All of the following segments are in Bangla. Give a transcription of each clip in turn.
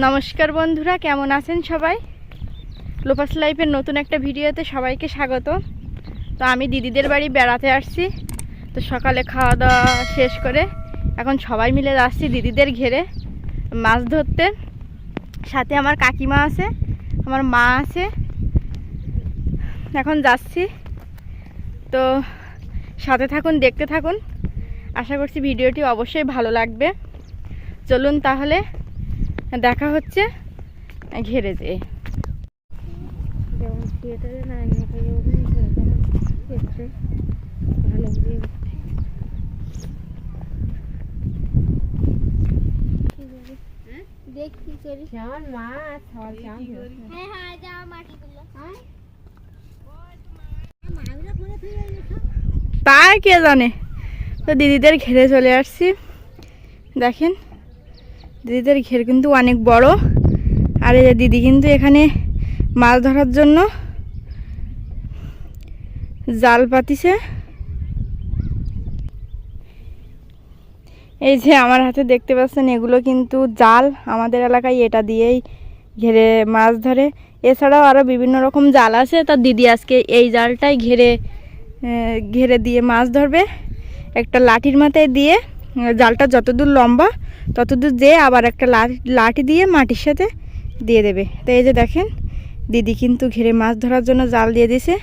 নমস্কার বন্ধুরা, কেমন আছেন সবাই? লোপাস লাইফের নতুন একটা ভিডিওতে সবাইকে স্বাগত। তো আমি দিদিদের বাড়ি বেড়াতে আসছি। তো সকালে খাওয়া দাওয়া শেষ করে এখন সবাই মিলে যাচ্ছি দিদিদের ঘেরে মাছ ধরতে। সাথে আমার কাকিমা আছে, আমার মা আছে। এখন যাচ্ছি, তো সাথে থাকুন, দেখতে থাকুন। আশা করছি ভিডিওটি অবশ্যই ভালো লাগবে। চলুন তাহলে দেখা হচ্ছে ঘেরে যেয়ে। যেমন থিয়েটারে না ভালো দেখি করি আমার মাছ তাই কে জানে। তো দিদিদের ঘেরে চলে আসছি। দেখেন দিদিদের ঘের কিন্তু অনেক বড়। আর এই যে দিদি কিন্তু এখানে মাছ ধরার জন্য জাল পাতিছে। এই যে আমার হাতে দেখতে পাচ্ছেন, এগুলো কিন্তু জাল। আমাদের এলাকায় এটা দিয়েই ঘেরে মাছ ধরে। এছাড়াও আরও বিভিন্ন রকম জাল আছে। তা দিদি আজকে এই জালটাই ঘেরে দিয়ে মাছ ধরবে। একটা লাঠির মাথায় দিয়ে জালটা যতদূর লম্বা ততদূর দিয়ে আবার একটা লাঠি দিয়ে মাটির সাথে দিয়ে দেবে। তো এই যে দেখেন দিদি কিন্তু ঘেরে মাছ ধরার জন্য জাল দিয়ে দিয়েছে।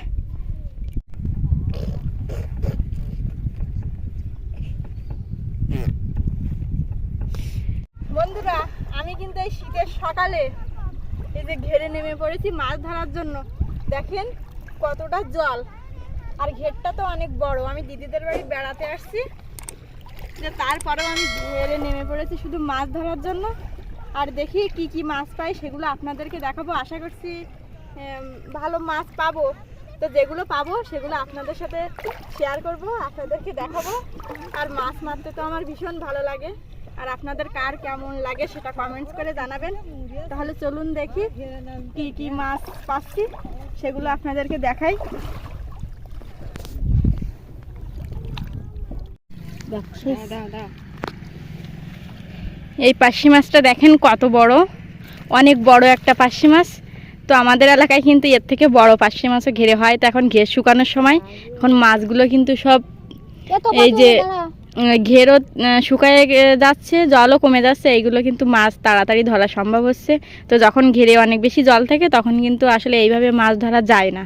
বন্ধুরা, আমি কিন্তু এই শীতের সকালে এই যে ঘেরে নেমে পড়েছি মাছ ধরার জন্য। দেখেন কতটা জল, আর ঘেরটা তো অনেক বড়। আমি দিদিদের বাড়ি বেড়াতে আসছি, তারপরেও আমি ঘেরে নেমে পড়েছি শুধু মাছ ধরার জন্য। আর দেখি কি কি মাছ পাই সেগুলো আপনাদেরকে দেখাবো। আশা করছি ভালো মাছ পাবো। তো যেগুলো পাবো সেগুলো আপনাদের সাথে শেয়ার করব, আপনাদেরকে দেখাবো। আর মাছ মারতে তো আমার ভীষণ ভালো লাগে। আর আপনাদের কার কেমন লাগে সেটা কমেন্টস করে জানাবেন। তাহলে চলুন দেখি কি কি মাছ পাচ্ছি সেগুলো আপনাদেরকে দেখাই। এই পার্শে মাছটা দেখেন কত বড়, অনেক বড় একটা পার্শে মাছ। তো আমাদের এলাকায় কিন্তু এর থেকে বড় পার্শে মাছও ঘেরে হয়। তো এখন ঘের শুকানোর সময়, এখন মাছগুলো কিন্তু সব এই যে ঘেরও শুকায় যাচ্ছে, জলও কমে যাচ্ছে। এইগুলো কিন্তু মাছ তাড়াতাড়ি ধরা সম্ভব হচ্ছে। তো যখন ঘেরে অনেক বেশি জল থাকে তখন কিন্তু আসলে এইভাবে মাছ ধরা যায় না।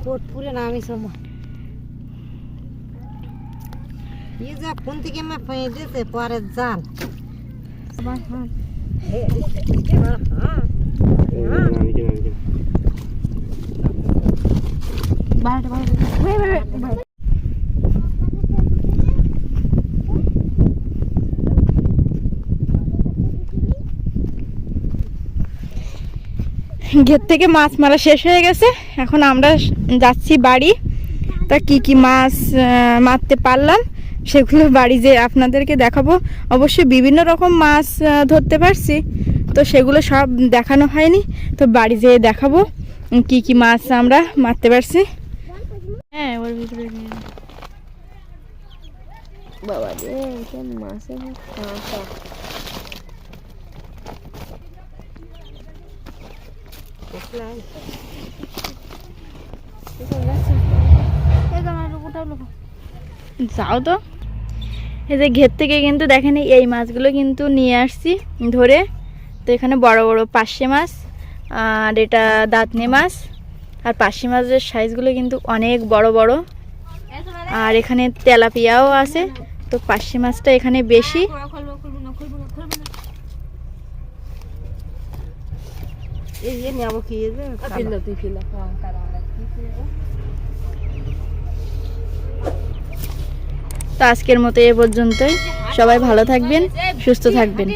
কোটপুরে নামি সময় ये जा फोन থেকে मैं पैदे পরে জাল ঘের থেকে মাছ মারা শেষ হয়ে গেছে। এখন আমরা যাচ্ছি বাড়ি। তা কি কি মাছ মারতে পারলাম সেগুলো বাড়ি যেয়ে আপনাদেরকে দেখাবো। অবশ্যই বিভিন্ন রকম মাছ ধরতে পারছি, তো সেগুলো সব দেখানো হয়নি। তো বাড়ি যেয়ে দেখাবো কি কি মাছ আমরা মারতে পারছি। হ্যাঁ, ওর ভিতরে বাবা রে মাছে যাও তো। এই যে ঘের থেকে কিন্তু দেখেন এই মাছগুলো কিন্তু নিয়ে আসছি ধরে। তো এখানে বড় বড় পার্শে মাছ, আর এটা দাঁতনে মাছ। আর পার্শে মাছের সাইজগুলো কিন্তু অনেক বড় বড়। আর এখানে তেলাপিয়াও আছে। তো পার্শে মাছটা এখানে বেশি। তো আজকের মতো এ পর্যন্তই। সবাই ভালো থাকবেন, সুস্থ থাকবেন।